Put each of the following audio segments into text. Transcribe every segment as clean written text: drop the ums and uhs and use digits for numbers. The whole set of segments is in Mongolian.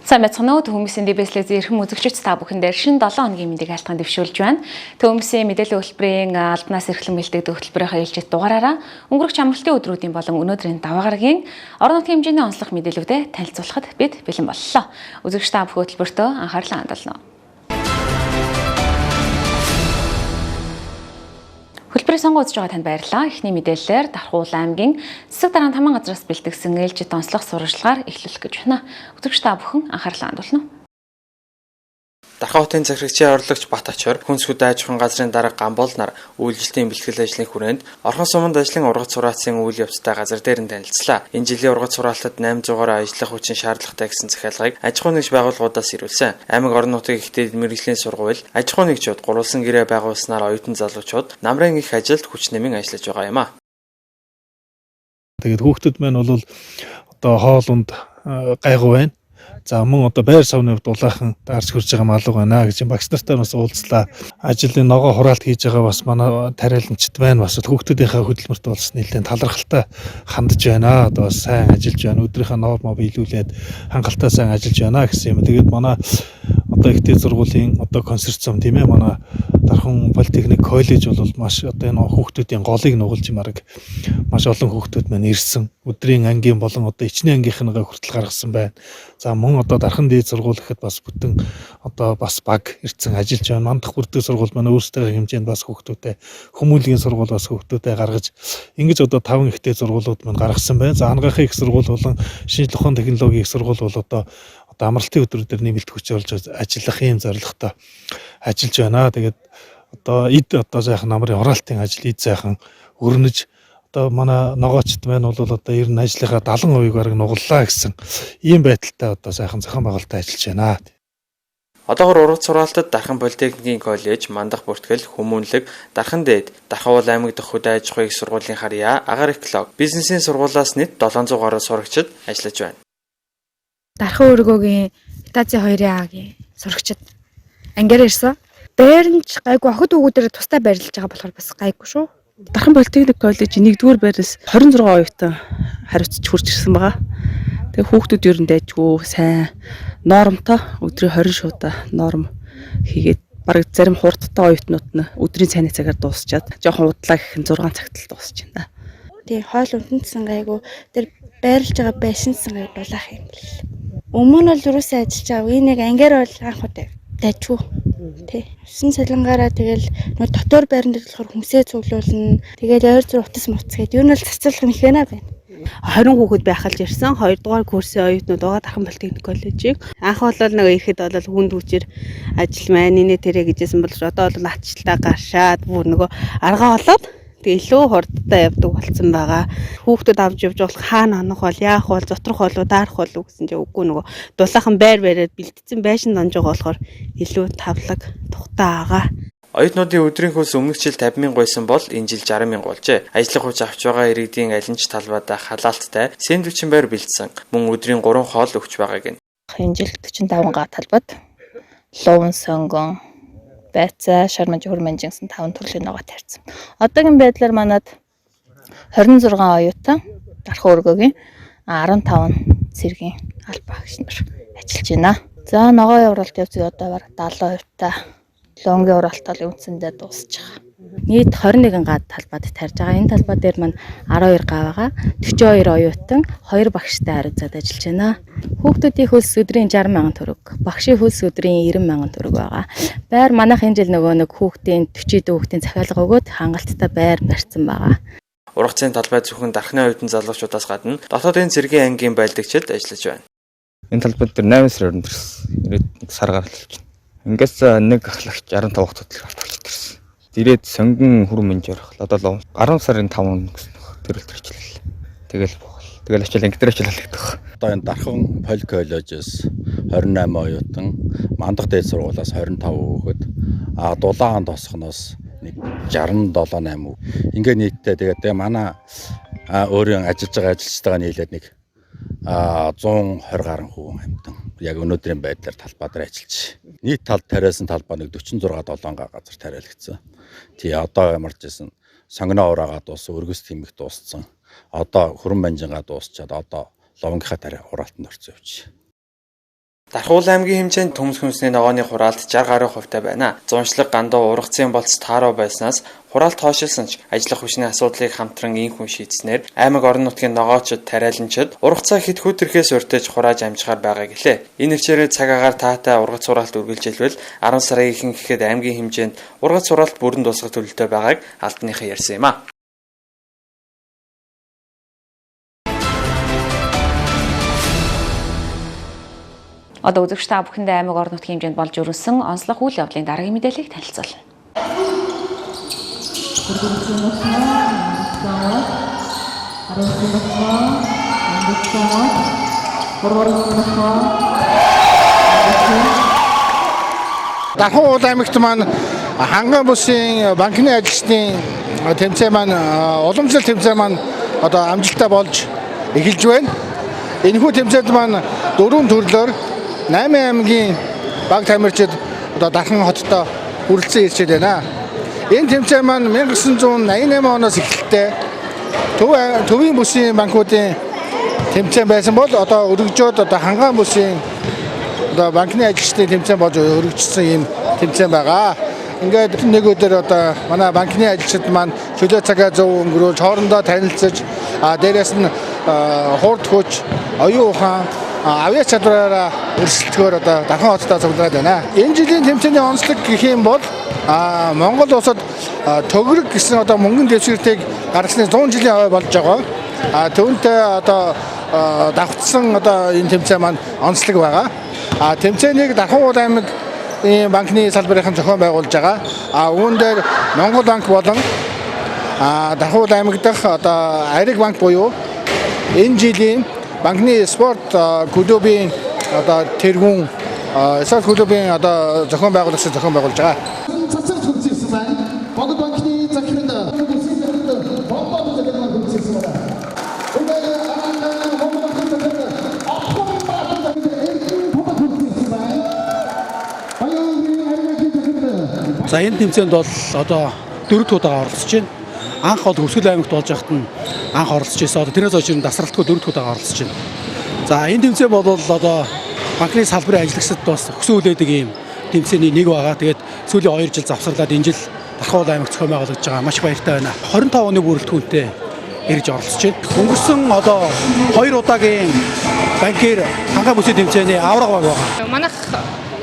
Сайн байцгаана уу хүмүүсийн дэвслээс эрхэм үзэгчид та бүхэндээ шинэ 7 хоногийн мэдээг хайлтгаан дэвшүүлж байна. Хүмүүсийн мэдээллийн хөтөлбөрийн албанаас эрхлэн бэлтгэдэг хөтөлбөрийнхаа ээлжит дугаараараа өнгөрөх амралтын өдрүүдийн болон өнөөдрийн даваа гарагийн орон нутгийн хэмжээний онцлог мэдээллүүдэд танилцуулахад бид бэлэн боллоо. Үзэгч та бүх хөтөлбөртөө анхаарлаа хандуулна. Хөтөлбөрийг сонгож байгаа танд баярлалаа. Эхний мэдээллээр Дархуул аймгийн Цэцэг дараан таман газраас бэлтгэсэн ээлжит онцлог сурвалжлагаар эхлүүлэх гэж байна. Үзэгч та бүхэн анхаарлаа хандуулна. Дархуутын захирагчийн орлогч Бат Ачаар хүнс хөдөө аж ахуйн газрын дарга Гамбол нар үйлчлэлийн бэлтгэл ажлын хүрээнд орхон суманд ажлын ургац сураацын үйл явцтай газар дээр нь танилцлаа. Энэ жилийн ургац сураалтад 800-аар ажиллах хүчин шаардлагатай гэсэн захиалгыг аж ахуйн нэгж байгууллагуудаас ирүүлсэн. Аймаг орон нутгийн ихтэй мэргэжлийн сургууль, аж ахуйн нэгжүүд гурвалсан гэрээ байгуулснаар оюутан залуучууд намрын их ажилд хүч нэмэн ажиллаж байгаа юм а. Тэгээд хүүхдүүд маань бол одоо хоолунд гайгүй байна. За мөн одоо байр савны хувьд улаахан даарч хөрж байгаа малуу байна гэж багш нартай бас уулзлаа. Ажлын ногоо хураалт хийж байгаа бас манай тариаланчид байна. Бас хүүхдүүдийнхээ хөдөлмөрт бас нэлээд талархалтай хандж байна. Одоо сайн ажиллаж байна. Өдрийнхөө нормоо биелүүлээд хангалттай сайн ажиллаж байна гэсэн юм. Тэгээд манай одоо ихтэй сургуулийн одоо консорциум тийм ээ манай Дархан политехник коллеж бол маш одоо энэ хүүхдүүдийн голыг нугалж мараг маш олон хүүхдүүд маань ирсэн. Өдрийн ангийн болон одоо ичний ангийнхныгаа хүртэл гаргасан байна. За мөн одоо Дархан дээд сургууль гэхэд бас бүтэн одоо бас баг ирсэн ажиллаж байна. Мандах бүрдээ сургууль маань өөрсдөө хэмжээнд бас хүүхдүүдэд хүмүүлийн сургууль бас хүүхдүүдэд гаргаж ингэж одоо 5 ихтэй сургуулиуд маань гаргасан байна. За ангаахын их сургууль болон шинжлэх ухааны технологийн их сургууль бол одоо амралтын өдрүүдээр нэмэлт хүч олж ажиллах юм зорилготой ажиллаж байна. Тэгээд одоо эд одоо сайхан намрын хураалтын ажил эд сайхан өрнөж одоо манай ногоочд маань бол одоо ер нь ажлынхаа 70% бараг нугаллаа гэсэн ийм байдалтай одоо сайхан зохион байгуулалтад ажиллаж байна. Одоогор ургац сураалтад Дархан политехникийн коллеж, Мандах бүртгэл, Хүмүүнлэг, Дархан дээд, Дархуул аймаг дахь хөдөө аж ахуйн сургуулийн харьяа, агаар эколог, бизнесийн сургуулиас нийт 700 гаруй сурагчид ажиллаж байна. Дархан өргөөгийн Итази 2-ийн сурагчид ангиар ирсэн. Байрнч гайгүй охид өгүүдээр тустай байрлаж байгаа болохоор бас гайгүй шүү. Дархан политехник коллеж 1-р байраас 26 оюутан хариуцж хурж ирсэн байгаа. Тэгээ хүүхдүүд ер нь дайжгүй сайн нормтой өдрийн 20 шуудаа норм хийгээд бараг зарим хурдтай оюутнууд нь өдрийн цайны цагаар дуусчаад жоохон удлаа гэх нь 6 цагт л дуусч байна. Тэгээ хоол унтсан гайгүй тэр байрлаж байгаа байшинсан гай дулаах юм л. Өмнө нь бол юусаа ажиллаж байгаа. Энэ яг ангиар бол анх удаа дайжгүй. Тэ. 9 салангаараа тэгэл нөө дотор байранд болохоор хүмсээ цуглуулна. Тэгэл ойр зур утас муц гээд ер нь л цацлах нь их байна. 20 хүүхэд байхалж ирсэн 2 дугаар курсын оюутнууд байгаа Дархан политехник коллежийг. Анх бол нэг ихэд бол хүнд хүчээр ажил маань нэ тэрэ гэжсэн бол одоо бол ачлалтаа гаршаад бүр нөгөө аргаа болоод тэгээ илүү хурдтай явдаг болсон байгаа. Хүүхдүүд авч явж болох хаана онох бол яах бол зотрох болов даарах болов гэсэн чинь үгүй нөгөө дулаахан байр бариад бэлдсэн байшин донж байгаа болохоор илүү тавлаг тухтай байгаа. Оюутнуудын өдрийн хөлс өмнөх жил 50,000 гуйсан бол энэ жил 60,000 болжээ. Ажлын хүч авч байгаа иргэдийн аль нь ч талбайдаа халаалттай сэндвичэн байр бэлдсэн. Мөн өдрийн 3 хоол өгч байгааг нь. Энэ жил 45 га талбайд ловон сонгон байцаа шарманж хөрманж гэсэн 5 төрлийн ногоо тарьсан. Одоогийн байдлаар манад 26 оюутан Дархан өргөөгийн 15 цэргийн албаа агч нар ажиллаж байна. За ногоо явуулалт явцыг одоо бараг 70% та лонгийн уралтал үндсэндээ дуусч байгаа. Нийт 21 га талбайд тарьж байгаа. Энэ талбай дээр маань 12 га байгаа. 42 оюутан, 2 багштай хариуцаад ажиллаж байна. Хүүхдүүдийн хөлс өдрийн 60,000 төгрөг, багшийн хөлс өдрийн 90,000 төгрөг байгаа. Байр манайх энэ жил нөгөө нэг хүүхдийн 40 хүүхдийн захиалга өгөөд хангалттай байр барьсан байгаа. Ургацын талбай зөвхөн Дарханы оюутан залуучуудаас гадна дотоодын цэргийн ангийн байлдагчид ажиллаж байна. Энэ талбай дээр 8 сарын өдөр ирээд нэг сар гаргалж байна. Ингээс нэг ахлагч 65 хотод авч ирсэн. Ирээд сонгон хөрмөнж ярах. Одоо 10 сарын 5 гэсэн төрөлт ажиллаа. Тэгэл бохол. Тэгэл ачаал ангидэр ачаал гэдэг. Одоо энэ Дархан Поли коллежээс 28 оюутан, Мандах дээд сургуулиас 25 хүүхэд, Дулаан тосхоноос нэг 67-8. Ингээ нийтдээ тэгээд манай өөрийн ажиллаж байгаа ажилчтайгаа нийлээд нэг 120 гаруй хүн амьтан яг өнөөдрийн байдлаар талбай дээр ажиллаж. Нийт тал тариасан талбай нэг 46-7 газар тариалагдсан. Тий одоо ямарч байсан сонгоноо ураагаа дууссан, өргөс тэмэх дууссан. Одоо хөрөн банжингаа дуусчаад одоо ловонгийнхаа тариа хураалтанд орсон явж. Дархуул аймгийн хэмжээнд төмс хүнсний ногооны хураалт 60 гаруй хувьтай байна. Зуншлаг гандуу ургацын болц тааруу байснаас хураалт хойшилсан ч ажиллах хүчний асуудлыг хамтран ийм хүн шийдснээр аймаг орон нутгийн ногоочид, тариаланчид ургацаа хэд хүтрхээс урьдчилж хурааж амжихаар байгаа гэлээ. Энэ хичээрээр цаг агаар таатай ургац хураалт үргэлжилвэл 10 сарын ихэнх гэхэд аймгийн хэмжээнд ургац хураалт бүрэн дуусгах төлөвтэй байгааг албаныхан ярьсан юм а. Одоо үзэгч та бүхэндээ аймаг орон нутгийн хэмжээнд болж өрнөсөн онцлог үйл явдлын дараагийн мэдээллийг танилцуулна. Дархуул аймагт маань ханган бусын банкны ажилчдын тэмцээн маань уламжлалт тэмцээн маань одоо амжилттай болж эхэлж байна. Энэхүү тэмцээнд маань 4 төрлөөр 8 аймгийн баг тамирчид одоо Дархан хоттой хүрэлцэн ирчээд байна. Энэ тэмцээн маань 1988 оноос эхэлтэй төвийн бүсийн банкуудын тэмцээн байсан бол одоо өргөжөөд одоо ханган бүсийн одоо банкны ажилчдын тэмцээн болж өргөжсөн ийм тэмцээн байгаа. Ингээд нэг өдөр одоо манай банкны ажилчид маань чөлөө цагаа зөв өнгөрүүлж хоорондоо танилцж дээрээс нь хурд хүч, оюун ухаан авиач чадвараараа өрсөлдөхөөр одоо Дархан хоттой цуглаад байна. Энэ жилийн тэмцээний онцлог гэх юм бол Монгол улсад төгрөг гэсэн одоо мөнгөний дэвшигтийг гаргасны 100 жилийн аваа болж байгаа. Түүнтэй одоо давхцсан одоо энэ тэмцээн маань онцлог байгаа. Тэмцээнийг Дархан аймгийн банкны салбарын зохион байгуулж байгаа. Үүн дээр Монгол банк болон Дархан аймаг дахь одоо Ариг банк буюу энэ жилийн банкны спорт клубын одоо тэргүүн спорт клубын одоо зохион байгуулагч зохион байгуулж байгаа. Цацсан хүнссэн байна. Монгол банкны захирал За энэ тэмцээнд бол одоо 4 удаа оролцож байна. Анх бол Хөвсгөл аймагт болж байхад нь анх оролцож байсан. Одоо тэрнээс хойш дасралтгүй 4 удаа оролцож байна. За энэ тэмцээн бол одоо банкны салбарын ажиллагчид бас өссөн үлээдэг ийм тэмцээний нэг байгаа. Тэгээд сүүлийн 2 жил завсарлаад энэ жил Дархан аймагт зохион байгуулагдж байгаа. Маш баяртай байна. 25 оны бүрэлдэхүүнтэй ирж оролцож байна. Өнгөрсөн одоо 2 удаагийн банкэр ханган бүсийн тэмцээний авраг байгаа. Манайх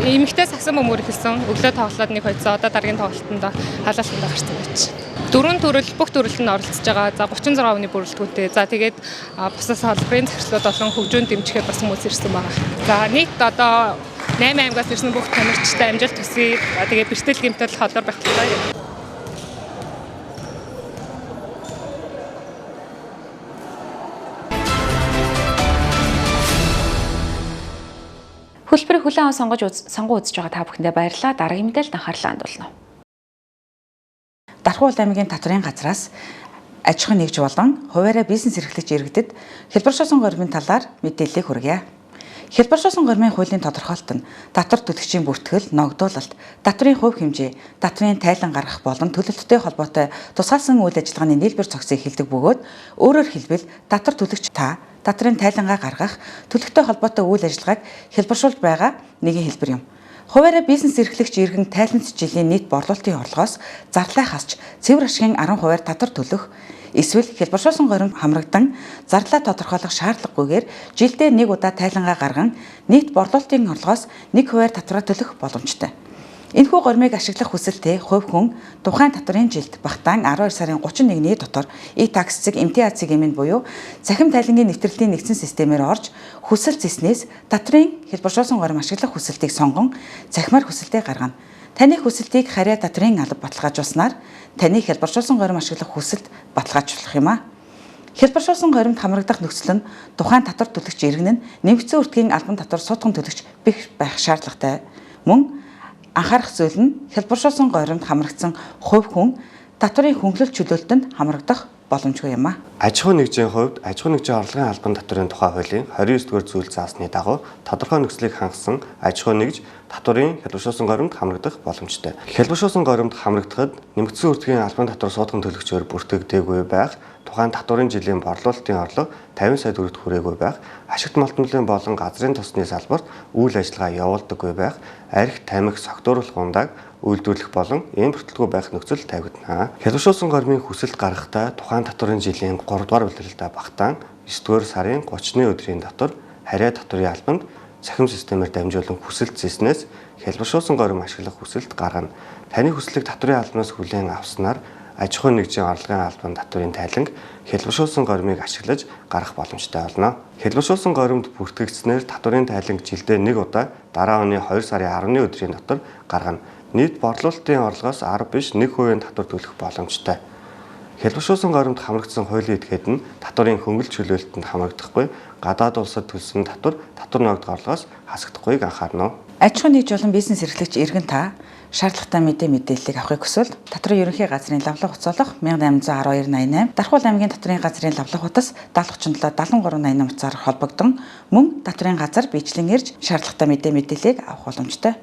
эмэгтэй сагсан бөмбөр хэлсэн. Өглөө тоглоод нэг хоёцоо одоо дараагийн тоглолтод халаалтанд гарсан байж. 4 төрөл бүх төрөлд нь оролцож байгаа. За 36 оны бүрэлдэхүүнтэй. За тэгээд бусад салбарын захирлууд болон хөгжөөнд дэмжихэд бас хүмүүс ирсэн байгаа. За нийт одоо 8 аймагаас ирсэн бүх тамирчтай амжилт хүсье. Тэгээд бэртэл гэмтэл холбоор байх хэрэгтэй. Хөлбөрийн хүлээн аван сонгон үзэж байгаа та бүхэндээ баярлалаа. Дараагийн мэдээлэлд анхаарлаа хандуулна. Дархан аймгийн татврын газраас аж ахуйн нэгж болон хуваарай бизнес эрхлэгч иргэдэд хэлбэршүүлсэн гормын талаар мэдээллийг хүргье. Хэлбэршүүлсэн гормын хуулийн тодорхойлолт нь татвар төлөгчийн бүртгэл, ногдуулалт, татврын хувь хэмжээ, татврын тайлан гаргах болон төлөлттэй холбоотой тусгаалсан үйл ажиллагааны нийлбэр цогцыг хэлдэг бөгөөд өөрөөр хэлбэл татвар төлөгч та татрын тайлангаа гаргах, төлөвтэй холбоотой үйл ажиллагааг хэлбэршүүлж байгаа нэгэн хэлбэр юм. Хуваарай бизнес эрхлэгч иргэн тайланц жилийн нийт борлуулалтын орлогоос зарлаа хасч цэвэр ашигын 10% татвар төлөх, эсвэл хэлбэршүүлсэн горим хамрагдан зарлаа тодорхойлох шаардлагагүйгээр жилдээ нэг удаа тайлангаа гарган нийт борлуулалтын орлогоос 1% татвараа төлөх боломжтой. Энэхүү гормыг ашиглах хүсэлтэй хувь хүн тухайн татврын жилд багтаан 12 сарын 31-ний дотор e-tax цэг MTA цэгийн буюу цахим тайлангийн нэвтрэлтийн нэгдсэн системээр орж хүсэл зэснээс татврын хэлбэршүүлсэн горим ашиглах хүсэлтийг сонгон цахимаар хүсэлтээ гаргана. Таны хүсэлтийг харьяа татврын алба баталгаажуулснаар таны хэлбэршүүлсэн горим ашиглах хүсэлт баталгаажуулах юм а. Хэлбэршүүлсэн горимд хамрагдах нөхцөл нь тухайн татвар төлөгч иргэн нь нэмэгдсэн үртгийн албан татвар суудхан төлөгч байх шаардлагатай. Мөн анхаарах зүйл нь хэлбэршүүлсэн горимд хамрагдсан хувь хүн татврын хөнгөлөлт чөлөөлтөнд хамрагдах боломжгүй юм а. Аж ахуйн нэгжийн хувьд аж ахуйн нэгжийн орлогын албан татврын тухай хуулийн 29-р зүйл заасны дагуу тодорхой нөхцөлийг хангасан аж ахуйн нэгж татврын хэлбэршүүлсэн горимд хамрагдах боломжтой. Хэлбэршүүлсэн горимд хамрагдахад нэмэгдсэн үртгийн албан татвар суудхан төлөгчөөр бүртгэгдээгүй байх тухайн татварын жилийн борлуулалтын орлого 50 сая төгрөгт хүрээгүй байх, ашигт малтмлын болон газрын тосны салбарт үйл ажиллагаа явуулдаггүй байх, арх, тамхи, согтууруулах ундааг үйлдвэрлэх болон ийм бүртгэлгүй байх нөхцөл тавигдана. Хялбаршуулсан гормын хүсэлт гаргахдаа тухайн татварын жилийн 3 дугаар улиралдаа багтаан 9 дугаар сарын 30-ны өдрийн дотор харьяа татварын албанд цахим системээр дамжуулан хүсэлт зэснээс хялбаршуулсан горим ашиглах хүсэлт гаргана. Таны хүслийг татварын албанаас хүлээн авснаар аж ахуйн нэгжийн орлогын албан татварын тайланг хялбаршуулсан горимыг ашиглаж гарах боломжтой болно. Хялбаршуулсан горимд бүртгэгдснээр татварын тайланг жилдээ 1 удаа дараа оны 2 сарын 10-ны өдрийн дотор гаргана. Нийт борлуулалтын орлогоос 10 биш 1% татвар төлөх боломжтой. Хялбаршуулсан горимд хамрагдсан хуулийн этгээд нь татварын хөнгөлөлт чөлөөлөлтөнд хамрагдахгүй, гадаад улсад төлсөн татвар ногдох орлогоос хасагдахгүйг анхаарна. Аж ахуйн нэгжүүлэн бизнес эрхлэгч иргэн та шаардлагатай мэдээллийг авахыг хүсвэл Татварын ерөнхий газрын лавлах хуцаалга 181288, Дархуул аймгийн Татварын газрын лавлах хутас 7037 7388 утсаар холбогдсон мөн Татварын газар биечлэн ирж шаардлагатай мэдээллийг авах боломжтой.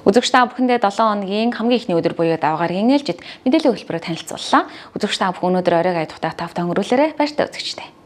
Үзэгч та бүхэндээ 7 хоногийн хамгийн ихний өдөр буюу даваагаргийн ээлжид мэдээллийн хөтөлбөрөөр танилцууллаа. Үзэгч та бүхэн өнөөдөр оройг айдахтаа тавтан өрөөлөөрэй. Баяртай үзэгчтэй.